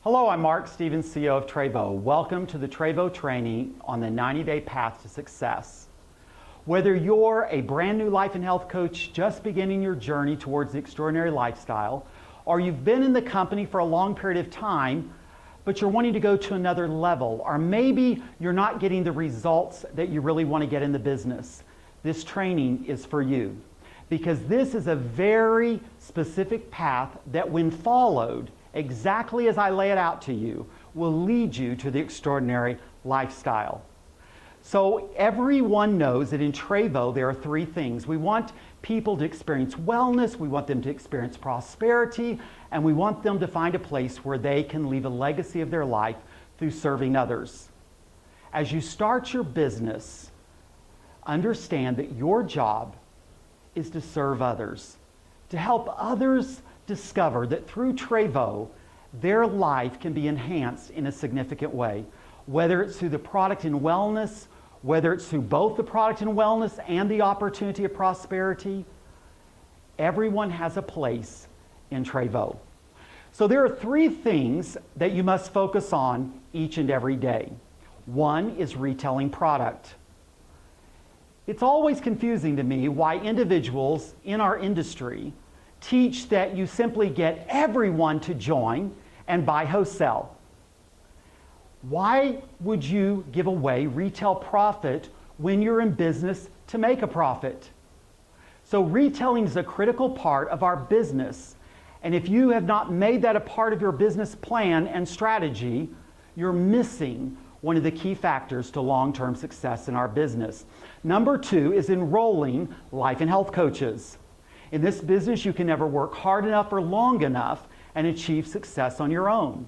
Hello, I'm Mark Stevens, CEO of Trévo. Welcome to the Trévo training on the 90-day path to success. Whether you're a brand new life and health coach just beginning your journey towards the extraordinary lifestyle, or you've been in the company for a long period of time, but you're wanting to go to another level, or maybe you're not getting the results that you really want to get in the business, this training is for you. Because this is a very specific path that, when followed exactly as I lay it out to you, will lead you to the extraordinary lifestyle. So everyone knows that in Trévo there are three things. We want people to experience wellness, we want them to experience prosperity, and we want them to find a place where they can leave a legacy of their life through serving others. As you start your business, understand that your job is to serve others, to help others discover that through Trévo, their life can be enhanced in a significant way, whether it's through the product in wellness, whether it's through both the product in wellness and the opportunity of prosperity. Everyone has a place in Trévo. So there are three things that you must focus on each and every day. One is retailing product. It's always confusing to me why individuals in our industry teach that you simply get everyone to join and buy wholesale. Why would you give away retail profit when you're in business to make a profit? So retailing is a critical part of our business. And if you have not made that a part of your business plan and strategy, you're missing one of the key factors to long-term success in our business. Number two is enrolling life and health coaches. In this business, you can never work hard enough or long enough and achieve success on your own.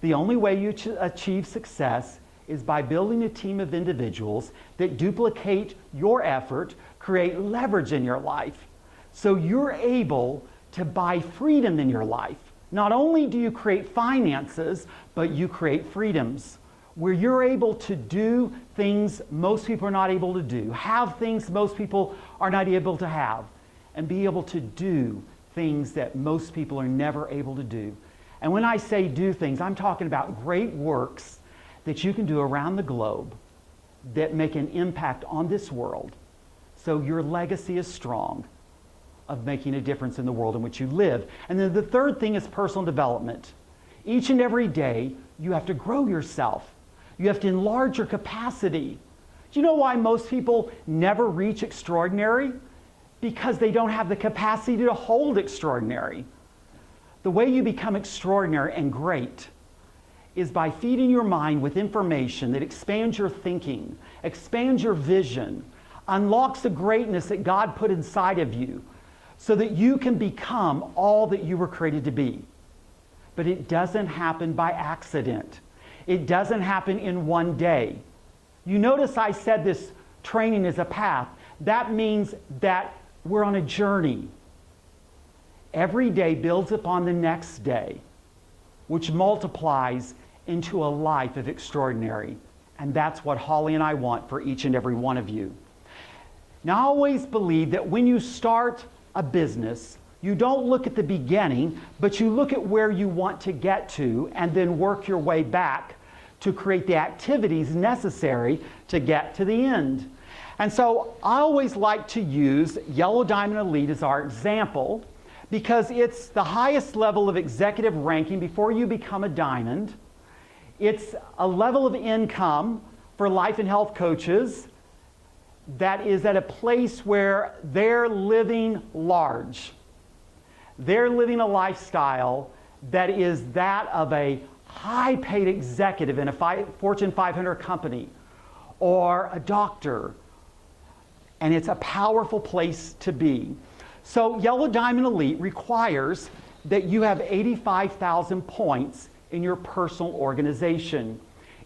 The only way you achieve success is by building a team of individuals that duplicate your effort, create leverage in your life, so you're able to buy freedom in your life. Not only do you create finances, but you create freedoms, where you're able to do things most people are not able to do, have things most people are not able to have, and be able to do things that most people are never able to do. And when I say do things, I'm talking about great works that you can do around the globe that make an impact on this world, so your legacy is strong of making a difference in the world in which you live. And then the third thing is personal development. Each and every day, you have to grow yourself. You have to enlarge your capacity. Do you know why most people never reach extraordinary? Because they don't have the capacity to hold extraordinary. The way you become extraordinary and great is by feeding your mind with information that expands your thinking, expands your vision, unlocks the greatness that God put inside of you, so that you can become all that you were created to be. But it doesn't happen by accident. It doesn't happen in one day. You notice I said this training is a path. That means that we're on a journey. Every day builds upon the next day, which multiplies into a life of extraordinary. And that's what Holly and I want for each and every one of you. Now, I always believe that when you start a business, you don't look at the beginning, but you look at where you want to get to and then work your way back to create the activities necessary to get to the end. And so I always like to use Yellow Diamond Elite as our example, because it's the highest level of executive ranking before you become a diamond. It's a level of income for life and health coaches that is at a place where they're living large. They're living a lifestyle that is that of a high-paid executive in a Fortune 500 company or a doctor. And it's a powerful place to be. So Yellow Diamond Elite requires that you have 85,000 points in your personal organization.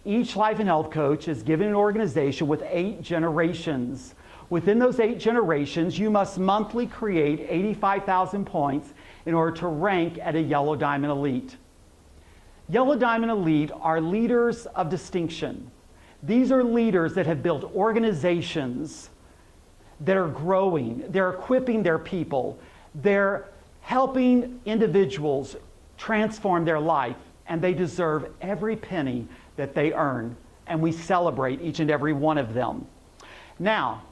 Each life and health coach is given an organization with 8 generations. Within those 8 generations, you must monthly create 85,000 points in order to rank at a Yellow Diamond Elite. Yellow Diamond Elite are leaders of distinction. These are leaders that have built organizations that are growing. They're equipping their people. They're helping individuals transform their life. and they deserve every penny that they earn, and we celebrate each and every one of them. Now,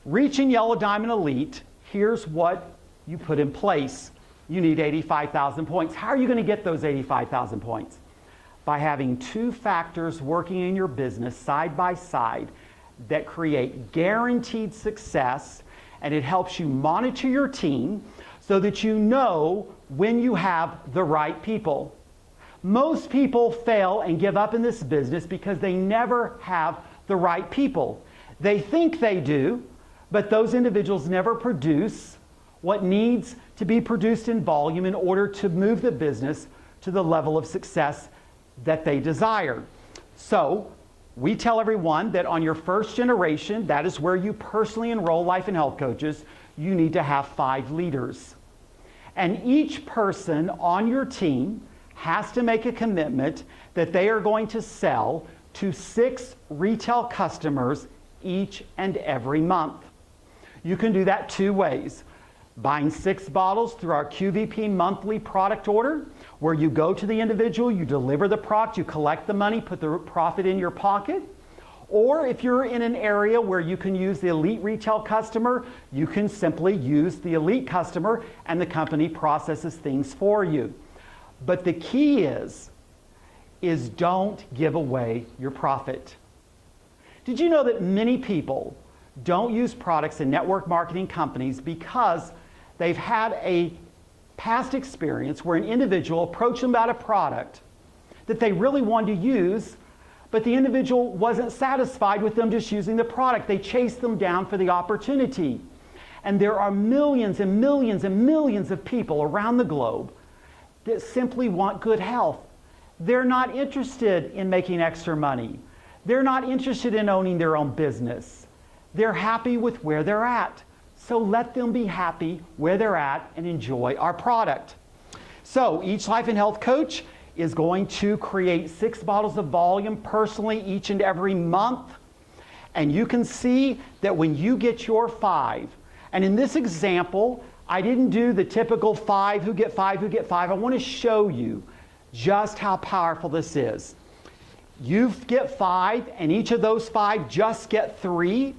reaching Yellow Diamond Elite, here's what you put in place. You need 85,000 points. How are you going to get those 85,000 points? By having two factors working in your business side by side that create guaranteed success, and it helps you monitor your team so that you know when you have the right people. Most people fail and give up in this business because they never have the right people. They think they do, but those individuals never produce what needs to be produced in volume in order to move the business to the level of success that they desire. So, we tell everyone that on your first generation, that is where you personally enroll life and health coaches, you need to have 5 leaders. And each person on your team has to make a commitment that they are going to sell to 6 retail customers each and every month. You can do that 2 ways. Buying 6 bottles through our QVP monthly product order, where you go to the individual, you deliver the product, you collect the money, put the profit in your pocket. Or if you're in an area where you can use the elite retail customer, you can simply use the elite customer and the company processes things for you. But the key is don't give away your profit. Did you know that many people don't use products in network marketing companies because they've had a past experience where an individual approached them about a product that they really wanted to use, but the individual wasn't satisfied with them just using the product. They chased them down for the opportunity. And there are millions and millions and millions of people around the globe that simply want good health. They're not interested in making extra money. They're not interested in owning their own business. They're happy with where they're at. So let them be happy where they're at and enjoy our product. So each life and health coach is going to create 6 bottles of volume personally each and every month. And you can see that when you get your 5, and in this example, I didn't do the typical 5, who get 5, who get 5. I want to show you just how powerful this is. You get 5, and each of those 5 just get 3.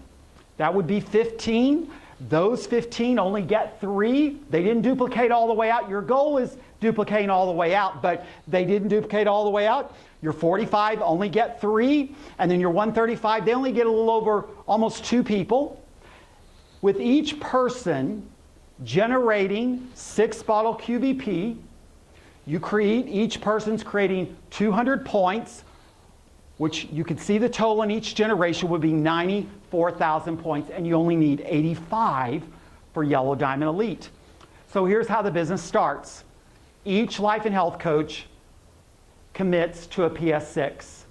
That would be 15. Those 15 only get 3. They didn't duplicate all the way out. Your goal is duplicating all the way out, but they didn't duplicate all the way out. Your 45 only get 3, and then your 135, they only get a little over almost 2 people. With each person generating 6-bottle QVP, each person's creating 200 points, which you can see the total in each generation would be 94,000 points, and you only need 85 for Yellow Diamond Elite. So here's how the business starts. Each life and health coach commits to a PS6.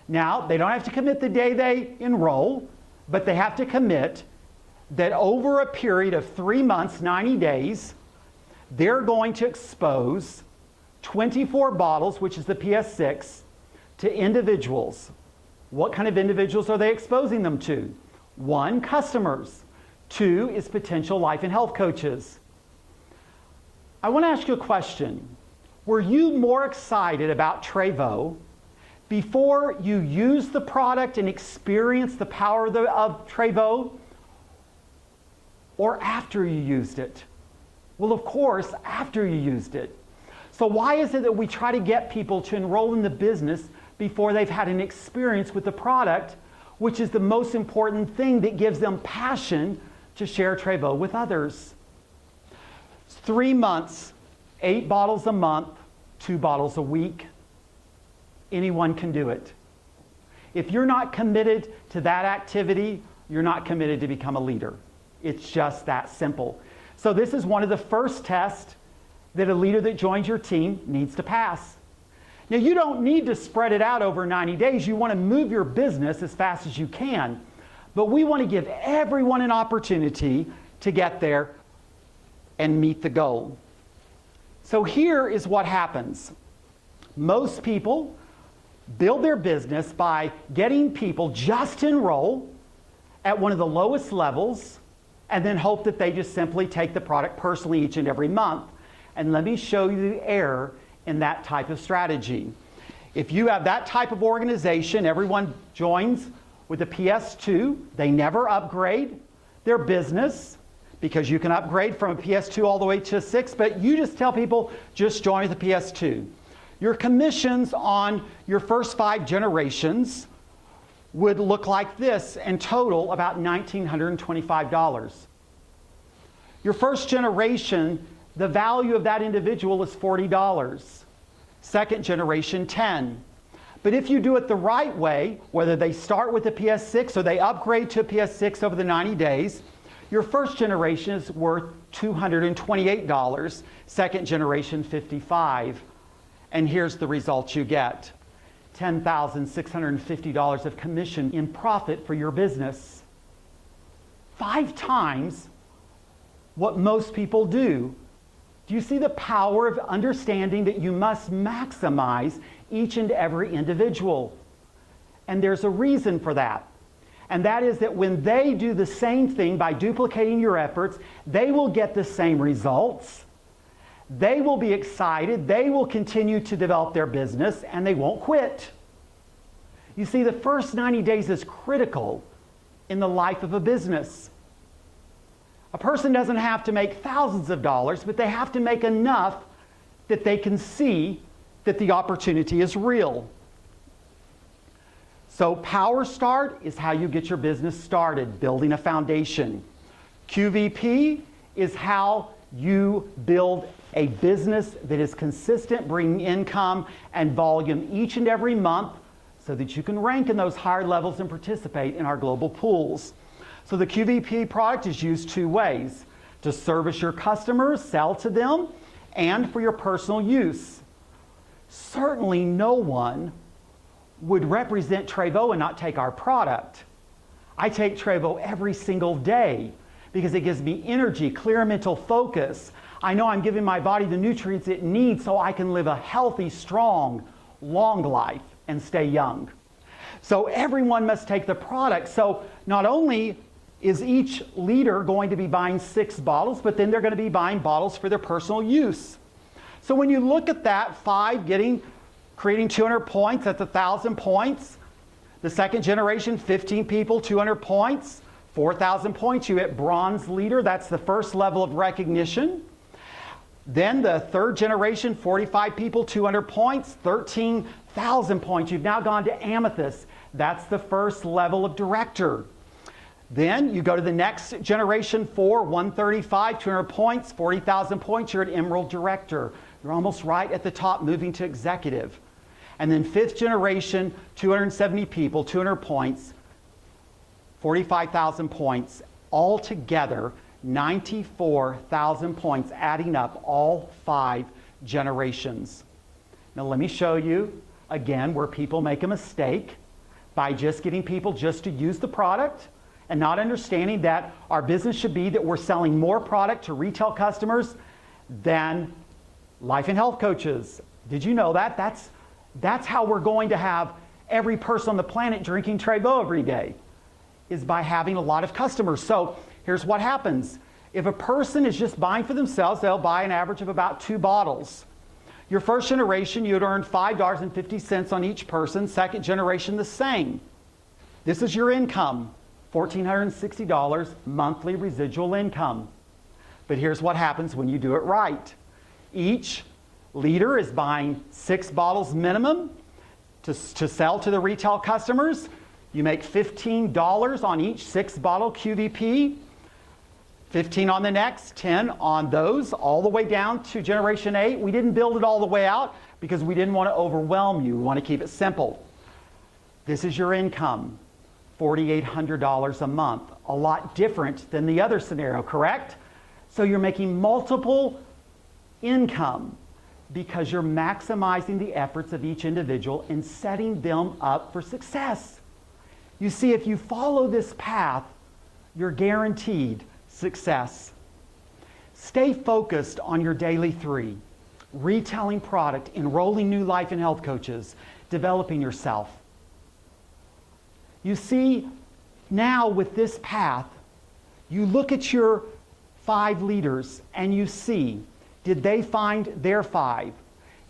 Now, they don't have to commit the day they enroll, but they have to commit that over a period of 3 months, 90 days, they're going to expose 24 bottles, which is the PS6, to individuals. What kind of individuals are they exposing them to? 1, customers. 2 is potential life and health coaches. I want to ask you a question. Were you more excited about Trévo before you used the product and experienced the power of Trévo, or after you used it? Well, of course, after you used it. So why is it that we try to get people to enroll in the business before they've had an experience with the product, which is the most important thing that gives them passion to share Trévo with others? 3 months, 8 bottles a month, 2 bottles a week. Anyone can do it. If you're not committed to that activity, you're not committed to become a leader. It's just that simple. So this is one of the first tests that a leader that joins your team needs to pass. Now, you don't need to spread it out over 90 days. You want to move your business as fast as you can. But we want to give everyone an opportunity to get there and meet the goal. So here is what happens. Most people build their business by getting people just to enroll at one of the lowest levels and then hope that they just simply take the product personally each and every month. And let me show you the error in that type of strategy. If you have that type of organization, everyone joins with a PS2, they never upgrade their business, because you can upgrade from a PS2 all the way to a 6, but you just tell people, just join with a PS2. Your commissions on your first 5 generations would look like this, in total about $1,925. Your first generation, the value of that individual is $40. Second generation, $10. But if you do it the right way, whether they start with a PS6 or they upgrade to a PS6 over the 90 days, your first generation is worth $228, second generation $55. And here's the results you get. $10,650 of commission in profit for your business. 5 times what most people do. Do you see the power of understanding that you must maximize each and every individual? And there's a reason for that. And that is that when they do the same thing by duplicating your efforts, they will get the same results. They will be excited. They will continue to develop their business, and they won't quit. You see, the first 90 days is critical in the life of a business. A person doesn't have to make thousands of dollars, but they have to make enough that they can see that the opportunity is real. So Power Start is how you get your business started, building a foundation. QVP is how you build a business that is consistent, bringing income and volume each and every month so that you can rank in those higher levels and participate in our global pools. So the QVP product is used 2 ways: to service your customers, sell to them, and for your personal use. Certainly no one would represent Trévo and not take our product. I take Trévo every single day because it gives me energy, clear mental focus. I know I'm giving my body the nutrients it needs so I can live a healthy, strong, long life and stay young. So everyone must take the product. So not only is each leader going to be buying 6 bottles, but then they're going to be buying bottles for their personal use. So when you look at that, 5 creating 200 points, that's 1,000 points. The second generation, 15 people, 200 points. 4,000 points, you hit bronze leader. That's the first level of recognition. Then the third generation, 45 people, 200 points, 13,000 points. You've now gone to amethyst. That's the first level of director. Then you go to the next generation, 4, 135, 200 points, 40,000 points, you're at emerald director. You're almost right at the top, moving to executive. And then 5th generation, 270 people, 200 points, 45,000 points, altogether 94,000 points, adding up all 5 generations. Now let me show you again where people make a mistake by just getting people just to use the product and not understanding that our business should be that we're selling more product to retail customers than life and health coaches. Did you know that? That's how we're going to have every person on the planet drinking Trévo every day, is by having a lot of customers. So here's what happens. If a person is just buying for themselves, they'll buy an average of about 2 bottles. Your first generation, you'd earn $5.50 on each person. Second generation, the same. This is your income, $1,460 monthly residual income. But here's what happens when you do it right. Each leader is buying 6 bottles minimum to sell to the retail customers. You make $15 on each 6-bottle QVP, 15 on the next, 10 on those, all the way down to generation 8. We didn't build it all the way out because we didn't want to overwhelm you. We want to keep it simple. This is your income, $4,800 a month. A lot different than the other scenario, correct? So you're making multiple income because you're maximizing the efforts of each individual and setting them up for success. You see, if you follow this path, you're guaranteed success. Stay focused on your daily 3: retailing product, enrolling new life and health coaches, developing yourself. You see, now with this path, you look at your 5 leaders and you see, did they find their 5?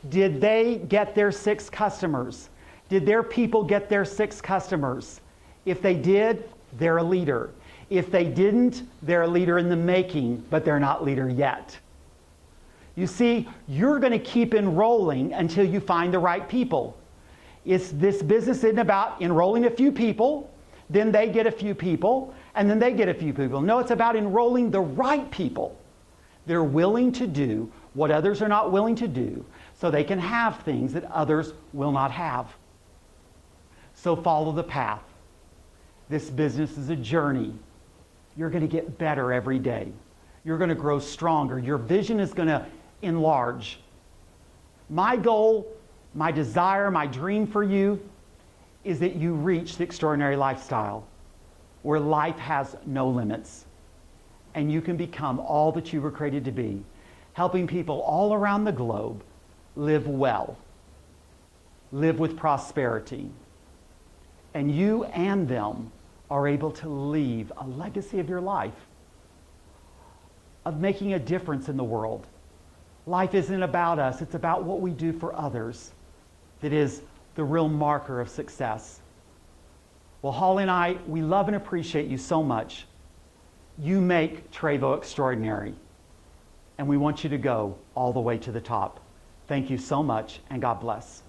Did they get their 6 customers? Did their people get their 6 customers? If they did, they're a leader. If they didn't, they're a leader in the making, but they're not leader yet. You see, you're going to keep enrolling until you find the right people. This business isn't about enrolling a few people, then they get a few people, and then they get a few people. No, it's about enrolling the right people. They're willing to do what others are not willing to do, so they can have things that others will not have. So follow the path. This business is a journey. You're going to get better every day. You're going to grow stronger. Your vision is going to enlarge. My goal, my desire, my dream for you is that you reach the extraordinary lifestyle where life has no limits and you can become all that you were created to be, helping people all around the globe live well, live with prosperity, and you and them are able to leave a legacy of your life, of making a difference in the world. Life isn't about us, it's about what we do for others that is the real marker of success. Well, Holly and I, we love and appreciate you so much. You make Trévo extraordinary, and we want you to go all the way to the top. Thank you so much, and God bless.